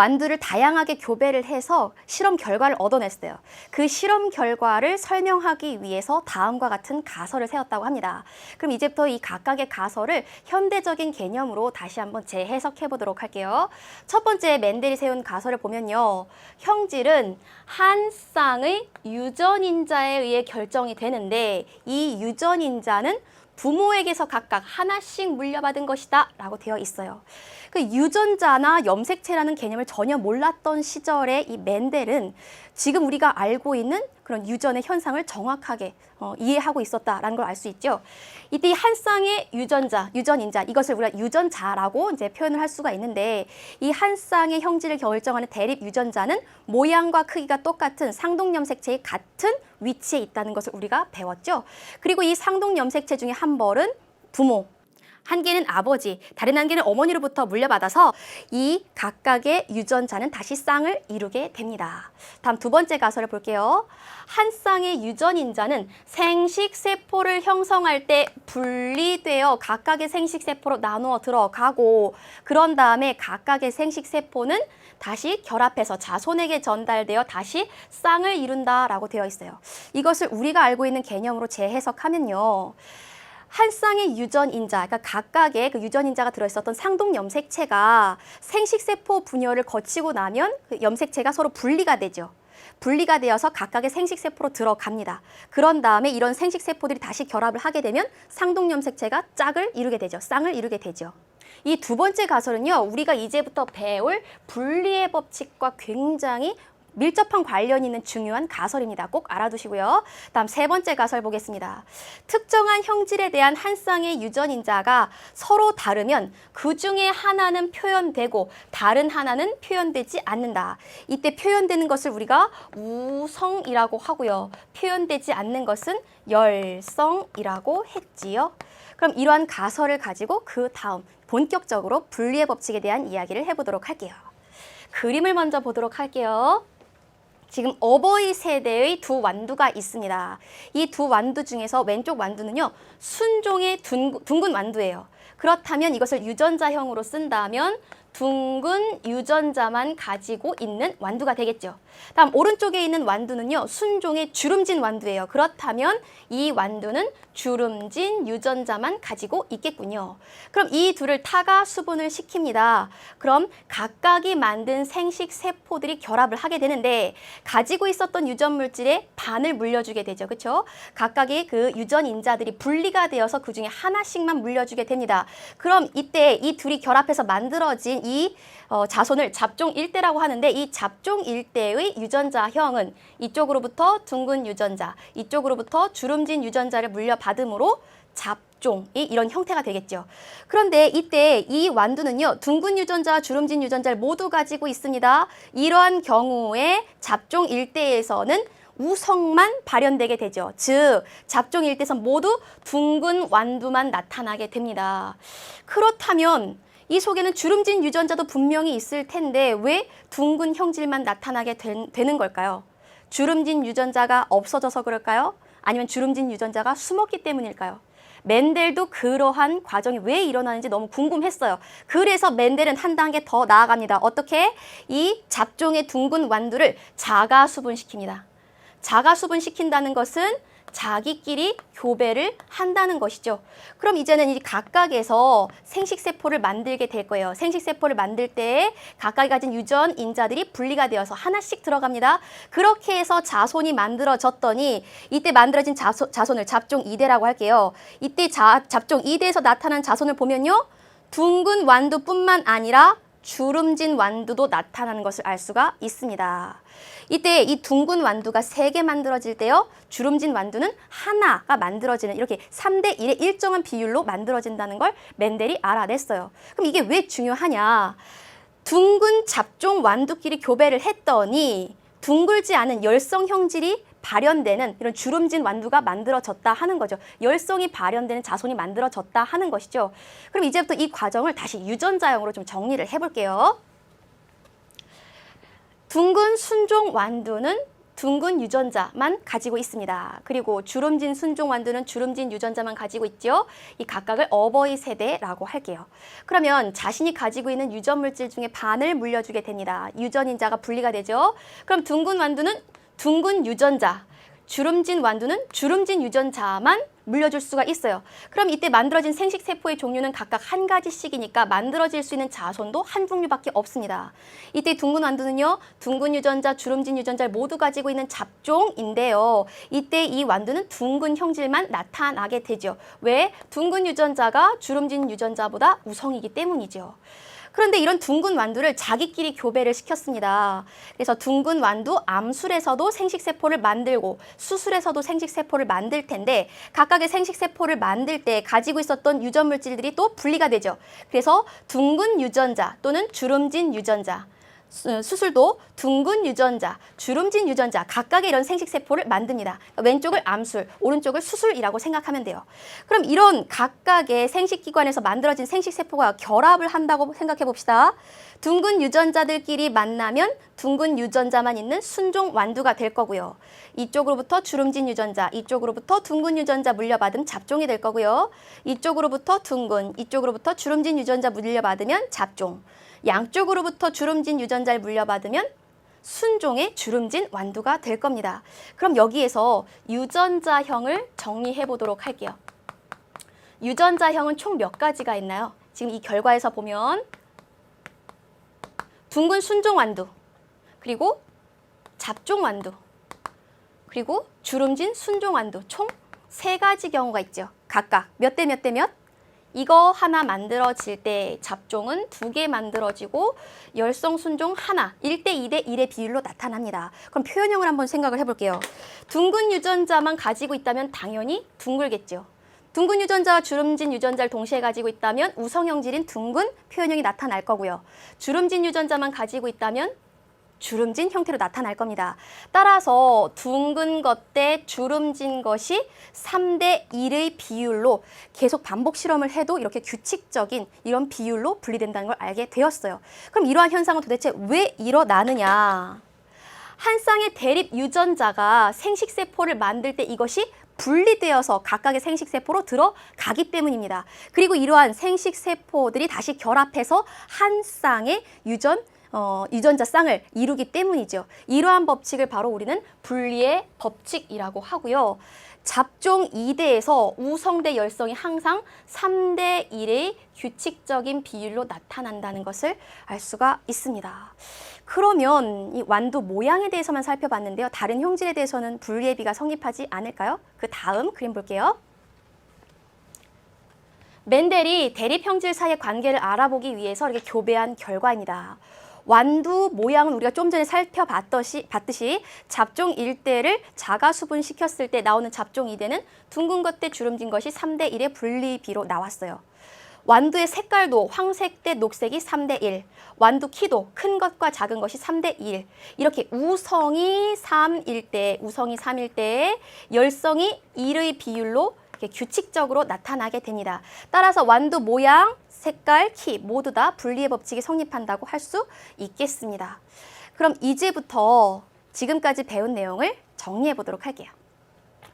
완두를 다양하게 교배를 해서 실험 결과를 얻어냈어요. 그 실험 결과를 설명하기 위해서 다음과 같은 가설을 세웠다고 합니다. 그럼 이제부터 이 각각의 가설을 현대적인 개념으로 다시 한번 재해석해 보도록 할게요. 첫 번째 멘델이 세운 가설을 보면요. 형질은 한 쌍의 유전인자에 의해 결정이 되는데 이 유전인자는 부모에게서 각각 하나씩 물려받은 것이다 라고 되어 있어요. 그 유전자나 염색체라는 개념을 전혀 몰랐던 시절에 이 멘델은 지금 우리가 알고 있는 그런 유전의 현상을 정확하게 이해하고 있었다라는 걸 알 수 있죠. 이때 한 쌍의 유전인자, 이것을 우리가 유전자라고 이제 표현을 할 수가 있는데 이 한 쌍의 형질을 결정하는 대립 유전자는 모양과 크기가 똑같은 상동염색체의 같은 위치에 있다는 것을 우리가 배웠죠. 그리고 이 상동염색체 중에 한 벌은 부모, 한 개는 아버지, 다른 한 개는 어머니로부터 물려받아서 이 각각의 유전자는 다시 쌍을 이루게 됩니다. 다음 두 번째 가설을 볼게요. 한 쌍의 유전인자는 생식세포를 형성할 때 분리되어 각각의 생식세포로 나누어 들어가고 그런 다음에 각각의 생식세포는 다시 결합해서 자손에게 전달되어 다시 쌍을 이룬다라고 되어 있어요. 이것을 우리가 알고 있는 개념으로 재해석하면요. 한 쌍의 유전인자, 그러니까 각각의 그 유전인자가 들어있었던 상동염색체가 생식세포 분열을 거치고 나면 그 염색체가 서로 분리가 되죠. 분리가 되어서 각각의 생식세포로 들어갑니다. 그런 다음에 이런 생식세포들이 다시 결합을 하게 되면 상동염색체가 짝을 이루게 되죠. 쌍을 이루게 되죠. 이 두 번째 가설은요, 우리가 이제부터 배울 분리의 법칙과 굉장히 밀접한 관련이 있는 중요한 가설입니다. 꼭 알아두시고요. 다음 세 번째 가설 보겠습니다. 특정한 형질에 대한 한 쌍의 유전인자가 서로 다르면 그 중에 하나는 표현되고 다른 하나는 표현되지 않는다. 이때 표현되는 것을 우리가 우성이라고 하고요. 표현되지 않는 것은 열성이라고 했지요. 그럼 이러한 가설을 가지고 그 다음 본격적으로 분리의 법칙에 대한 이야기를 해보도록 할게요. 그림을 먼저 보도록 할게요. 지금 어버이 세대의 두 완두가 있습니다. 이 두 완두 중에서 왼쪽 완두는요, 순종의 둥근 완두예요. 그렇다면 이것을 유전자형으로 쓴다면 둥근 유전자만 가지고 있는 완두가 되겠죠. 다음 오른쪽에 있는 완두는요, 순종의 주름진 완두예요. 그렇다면 이 완두는 주름진 유전자만 가지고 있겠군요. 그럼 이 둘을 타가 수분을 시킵니다. 그럼 각각이 만든 생식 세포들이 결합을 하게 되는데 가지고 있었던 유전 물질의 반을 물려주게 되죠. 그렇죠? 각각의 그 유전 인자들이 분리가 되어서 그 중에 하나씩만 물려주게 됩니다. 그럼 이때 이 둘이 결합해서 만들어진 이 자손을 잡종 일대라고 하는데 이 잡종 일대의 유전자형은 이쪽으로부터 둥근 유전자, 이쪽으로부터 주름진 유전자를 물려받음으로 잡종이 이런 형태가 되겠죠. 그런데 이때 이 완두는요, 둥근 유전자와 주름진 유전자를 모두 가지고 있습니다. 이러한 경우에 잡종 일대에서는 우성만 발현되게 되죠. 즉, 잡종 일대에서 모두 둥근 완두만 나타나게 됩니다. 그렇다면 이 속에는 주름진 유전자도 분명히 있을 텐데 왜 둥근 형질만 나타나게 되는 걸까요? 주름진 유전자가 없어져서 그럴까요? 아니면 주름진 유전자가 숨었기 때문일까요? 멘델도 그러한 과정이 왜 일어나는지 너무 궁금했어요. 그래서 멘델은 한 단계 더 나아갑니다. 어떻게? 이 잡종의 둥근 완두를 자가 수분시킵니다. 자가 수분시킨다는 것은 자기끼리 교배를 한다는 것이죠. 그럼 이제는 이 각각에서 생식세포를 만들게 될 거예요. 생식세포를 만들 때 각각이 가진 유전 인자들이 분리가 되어서 하나씩 들어갑니다. 그렇게 해서 자손이 만들어졌더니 이때 만들어진 자손을 잡종 2대라고 할게요. 이때 잡종 2대에서 나타난 자손을 보면요, 둥근 완두뿐만 아니라 주름진 완두도 나타나는 것을 알 수가 있습니다. 이때 이 둥근 완두가 3개 만들어질 때요, 주름진 완두는 하나가 만들어지는 이렇게 3대1의 일정한 비율로 만들어진다는 걸 멘델이 알아냈어요. 그럼 이게 왜 중요하냐? 둥근 잡종 완두끼리 교배를 했더니 둥글지 않은 열성 형질이 발현되는 이런 주름진 완두가 만들어졌다 하는 거죠. 열성이 발현되는 자손이 만들어졌다 하는 것이죠. 그럼 이제부터 이 과정을 다시 유전자형으로 좀 정리를 해볼게요. 둥근 순종 완두는 둥근 유전자만 가지고 있습니다. 그리고 주름진 순종 완두는 주름진 유전자만 가지고 있죠. 이 각각을 어버이 세대라고 할게요. 그러면 자신이 가지고 있는 유전 물질 중에 반을 물려주게 됩니다. 유전인자가 분리가 되죠. 그럼 둥근 완두는 둥근 유전자, 주름진 완두는 주름진 유전자만 물려줄 수가 있어요. 그럼 이때 만들어진 생식세포의 종류는 각각 한 가지씩이니까 만들어질 수 있는 자손도 한 종류밖에 없습니다. 이때 둥근 완두는요, 둥근 유전자, 주름진 유전자를 모두 가지고 있는 잡종인데요. 이때 이 완두는 둥근 형질만 나타나게 되죠. 왜? 둥근 유전자가 주름진 유전자보다 우성이기 때문이죠. 그런데 이런 둥근 완두를 자기끼리 교배를 시켰습니다. 그래서 둥근 완두 암술에서도 생식세포를 만들고 수술에서도 생식세포를 만들 텐데 각각의 생식세포를 만들 때 가지고 있었던 유전 물질들이 또 분리가 되죠. 그래서 둥근 유전자 또는 주름진 유전자, 수술도 둥근 유전자, 주름진 유전자 각각의 이런 생식세포를 만듭니다. 왼쪽을 암술, 오른쪽을 수술이라고 생각하면 돼요. 그럼 이런 각각의 생식기관에서 만들어진 생식세포가 결합을 한다고 생각해 봅시다. 둥근 유전자들끼리 만나면 둥근 유전자만 있는 순종 완두가 될 거고요. 이쪽으로부터 주름진 유전자, 이쪽으로부터 둥근 유전자 물려받은 잡종이 될 거고요. 이쪽으로부터 둥근, 이쪽으로부터 주름진 유전자 물려받으면 잡종. 양쪽으로부터 주름진 유전자를 물려받으면 순종의 주름진 완두가 될 겁니다. 그럼 여기에서 유전자형을 정리해 보도록 할게요. 유전자형은 총 몇 가지가 있나요? 지금 이 결과에서 보면 둥근 순종 완두, 그리고 잡종 완두, 그리고 주름진 순종 완두 총 3가지 경우가 있죠. 각각 몇 대 몇 대 몇? 이거 하나 만들어질 때 잡종은 2개 만들어지고 열성 순종 하나, 1대 2대 1의 비율로 나타납니다. 그럼 표현형을 한번 생각을 해볼게요. 둥근 유전자만 가지고 있다면 당연히 둥글겠죠. 둥근 유전자와 주름진 유전자를 동시에 가지고 있다면 우성형질인 둥근 표현형이 나타날 거고요. 주름진 유전자만 가지고 있다면 주름진 형태로 나타날 겁니다. 따라서 둥근 것 대 주름진 것이 3대 1의 비율로 계속 반복 실험을 해도 이렇게 규칙적인 이런 비율로 분리된다는 걸 알게 되었어요. 그럼 이러한 현상은 도대체 왜 일어나느냐? 한 쌍의 대립 유전자가 생식세포를 만들 때 이것이 분리되어서 각각의 생식세포로 들어가기 때문입니다. 그리고 이러한 생식세포들이 다시 결합해서 한 쌍의 유전자 쌍을 이루기 때문이죠. 이러한 법칙을 바로 우리는 분리의 법칙이라고 하고요. 잡종 2대에서 우성 대 열성이 항상 3대 1의 규칙적인 비율로 나타난다는 것을 알 수가 있습니다. 그러면 이 완두 모양에 대해서만 살펴봤는데요. 다른 형질에 대해서는 분리의 비가 성립하지 않을까요? 그 다음 그림 볼게요. 멘델이 대립 형질 사이의 관계를 알아보기 위해서 이렇게 교배한 결과입니다. 완두 모양은 우리가 좀 전에 살펴봤듯이 잡종 1대를 자가수분시켰을 때 나오는 잡종 2대는 둥근 것 대 주름진 것이 3대 1의 분리비로 나왔어요. 완두의 색깔도 황색 대 녹색이 3대 1, 완두 키도 큰 것과 작은 것이 3대 1, 이렇게 우성이 3일 때, 우성이 3일 때 열성이 1의 비율로 이렇게 규칙적으로 나타나게 됩니다. 따라서 완두 모양, 색깔, 키 모두 다 분리의 법칙이 성립한다고 할 수 있겠습니다. 그럼 이제부터 지금까지 배운 내용을 정리해 보도록 할게요.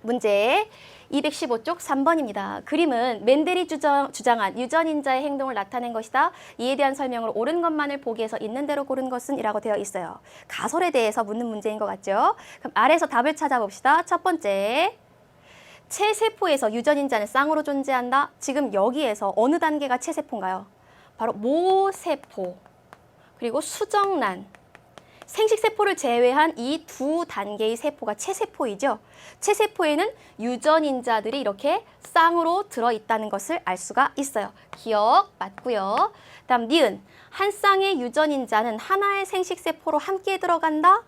문제 215쪽 3번입니다. 그림은 멘델이 주장한 유전인자의 행동을 나타낸 것이다. 이에 대한 설명을 옳은 것만을 보기 위해서 있는 대로 고른 것은 이라고 되어 있어요. 가설에 대해서 묻는 문제인 것 같죠? 그럼 아래에서 답을 찾아봅시다. 첫 번째, 체세포에서 유전인자는 쌍으로 존재한다. 지금 여기에서 어느 단계가 체세포인가요? 바로 모세포, 그리고 수정란, 생식세포를 제외한 이 2단계의 세포가 체세포이죠. 체세포에는 유전인자들이 이렇게 쌍으로 들어있다는 것을 알 수가 있어요. 기억 맞고요. 다음 니은, 한 쌍의 유전인자는 하나의 생식세포로 함께 들어간다.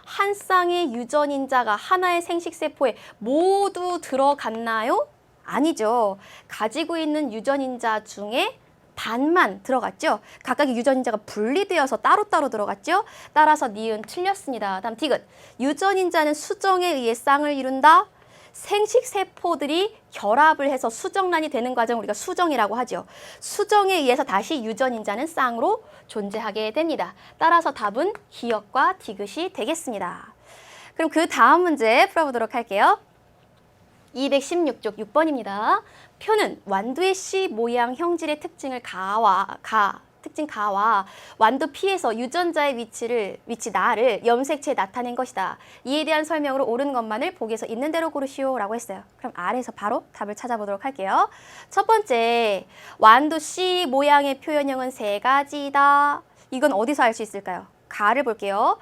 한 쌍의 유전인자가 하나의 생식세포에 모두 들어갔나요? 아니죠. 가지고 있는 유전인자 중에 반만 들어갔죠. 각각의 유전인자가 분리되어서 따로따로 들어갔죠. 따라서 니은 틀렸습니다. 다음 디귿, 유전인자는 수정에 의해 쌍을 이룬다. 생식세포들이 결합을 해서 수정란이 되는 과정을 우리가 수정이라고 하죠. 수정에 의해서 다시 유전인자는 쌍으로 존재하게 됩니다. 따라서 답은 기역과 디귿이 되겠습니다. 그럼 그 다음 문제 풀어보도록 할게요. 216쪽 6번입니다. 표는 완두의 씨 모양 형질의 특징을 특징 가와 완두 P에서 유전자의 위치 나를 염색체에 나타낸 것이다. 이에 대한 설명으로 옳은 것만을 보기에서 있는 대로 고르시오 라고 했어요. 그럼 아래에서 바로 답을 찾아보도록 할게요. 첫 번째, 완두 C 모양의 표현형은 세 가지다. 이건 어디서 알 수 있을까요? 가를 볼게요.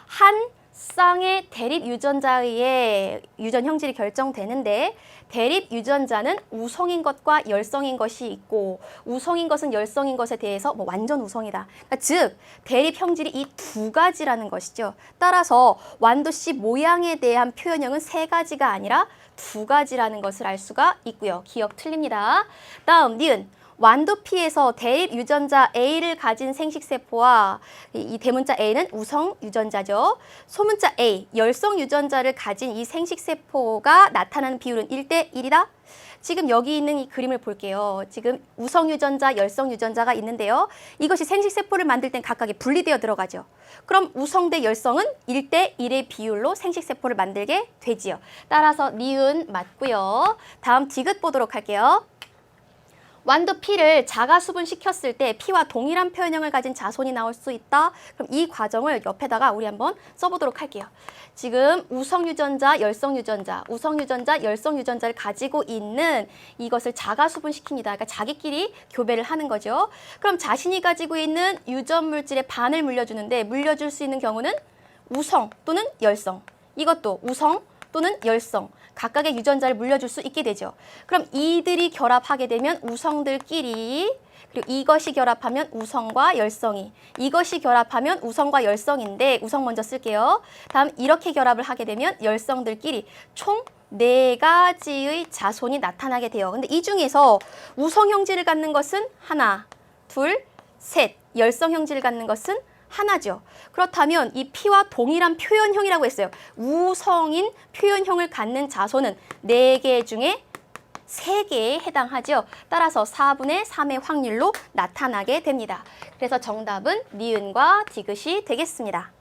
한 쌍의 대립 유전자에 의해 유전 형질이 결정되는데 대립 유전자는 우성인 것과 열성인 것이 있고 우성인 것은 열성인 것에 대해서 완전 우성이다. 그러니까 즉 대립 형질이 이 두 가지라는 것이죠. 따라서 완두 씨 모양에 대한 표현형은 세 가지가 아니라 두 가지라는 것을 알 수가 있고요. 기억 틀립니다. 다음 니은. 완두 P에서 대립 유전자 A를 가진 생식세포와 이 대문자 A는 우성 유전자죠. 소문자 A, 열성 유전자를 가진 이 생식세포가 나타나는 비율은 1대 1이다. 지금 여기 있는 이 그림을 볼게요. 지금 우성 유전자, 열성 유전자가 있는데요. 이것이 생식세포를 만들 땐 각각이 분리되어 들어가죠. 그럼 우성 대 열성은 1대 1의 비율로 생식세포를 만들게 되지요. 따라서 니은 맞고요. 다음 디귿 보도록 할게요. 완두 P를 자가 수분시켰을 때 P와 동일한 표현형을 가진 자손이 나올 수 있다. 그럼 이 과정을 옆에다가 우리 한번 써보도록 할게요. 지금 우성 유전자, 열성 유전자, 우성 유전자, 열성 유전자를 가지고 있는 이것을 자가 수분시킵니다. 그러니까 자기끼리 교배를 하는 거죠. 그럼 자신이 가지고 있는 유전 물질의 반을 물려주는데 물려줄 수 있는 경우는 우성 또는 열성. 이것도 우성 또는 열성. 각각의 유전자를 물려줄 수 있게 되죠. 그럼 이들이 결합하게 되면 우성들끼리, 그리고 이것이 결합하면 우성과 열성이, 이것이 결합하면 우성과 열성인데 우성 먼저 쓸게요. 다음 이렇게 결합을 하게 되면 열성들끼리 총 4가지의 자손이 나타나게 돼요. 근데 이 중에서 우성 형질을 갖는 것은 하나, 둘, 셋, 열성 형질을 갖는 것은 하나죠. 그렇다면 이 P와 동일한 표현형이라고 했어요. 우성인 표현형을 갖는 자손은 4개 중에 3개에 해당하죠. 따라서 4분의 3의 확률로 나타나게 됩니다. 그래서 정답은 니은과 디귿이 되겠습니다.